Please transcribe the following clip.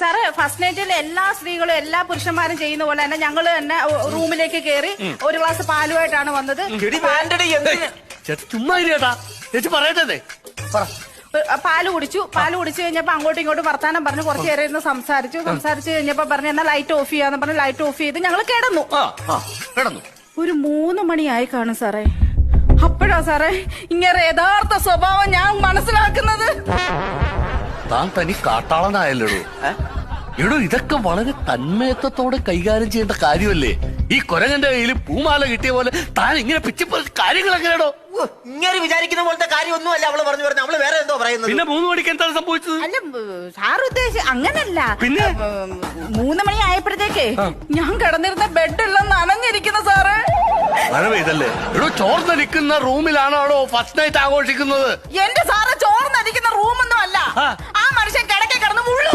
സാറേ ഫസ്റ്റ് നൈറ്റിൽ എല്ലാ സ്ത്രീകളും എല്ലാ പുരുഷന്മാരും ചെയ്യുന്ന പോലെ തന്നെ ഞങ്ങള് തന്നെ റൂമിലേക്ക് കയറി ഒരു ഗ്ലാസ് പാലുമായിട്ടാണ് വന്നത്. ചുമ്മാ ചേട്ടാ ചേച്ചി പറയട്ടെ പാല് കുടിച്ചു കഴിഞ്ഞപ്പോ അങ്ങോട്ടും ഇങ്ങോട്ടും വർത്താനം പറഞ്ഞു കുറച്ചു നേരം ഇരുന്ന് സംസാരിച്ചു കഴിഞ്ഞപ്പോ പറഞ്ഞു എന്നാ ലൈറ്റ് ഓഫ് ചെയ്യാന്ന് പറഞ്ഞു ലൈറ്റ് ഓഫ് ചെയ്ത് ഞങ്ങൾ കിടന്നു. ഒരു 3 മണിയായി കാണും സാറേ. അപ്പോഴാ സാറേ ഇങ്ങനെ യഥാർത്ഥ സ്വഭാവം ഞാൻ മനസ്സിലാക്കുന്നത്. താൻ തനി കാട്ടാളനായല്ലോ എടോ. ഇതൊക്കെ വളരെ തന്മയത്വത്തോടെ കൈകാര്യം ചെയ്യേണ്ട കാര്യമല്ലേ? ഈ കൊരങ്ങന്റെ കയ്യിൽ പൂമാല കിട്ടിയ പോലെ താൻ ഇങ്ങനെ പിച്ചിപ്പോ കാര്യങ്ങൾ എങ്ങനെയാണോ? ഇങ്ങനെ വിചാരിക്കുന്ന പോലത്തെ കാര്യമൊന്നും അല്ല അവള് പറഞ്ഞു അവള് വേറെ എന്തോ പറയുന്നത്. പിന്നെ 3 മണിക്ക് എന്താണ് സംഭവിച്ചത്? അല്ല സാർ ഉദ്ദേശിച്ച അങ്ങനല്ല. പിന്നെ 3 മണി ആയപ്പോഴത്തേക്ക് ഞാൻ കിടന്നിരുന്ന ബെഡെല്ലാം നനഞ്ഞിരിക്കുന്നു സാറേ. മഴ പെയ്തല്ലേ? എടോ ചോർന്നടിക്കുന്ന റൂമിലാണോ ഫസ്റ്റ് നൈറ്റ് ആഘോഷിക്കുന്നത്? എന്റെ സാറ് ചോർന്നടിക്കുന്ന റൂമൊന്നും അല്ല. ആ മനുഷ്യൻ കിടക്കെ കിടന്ന് മുള്ളു.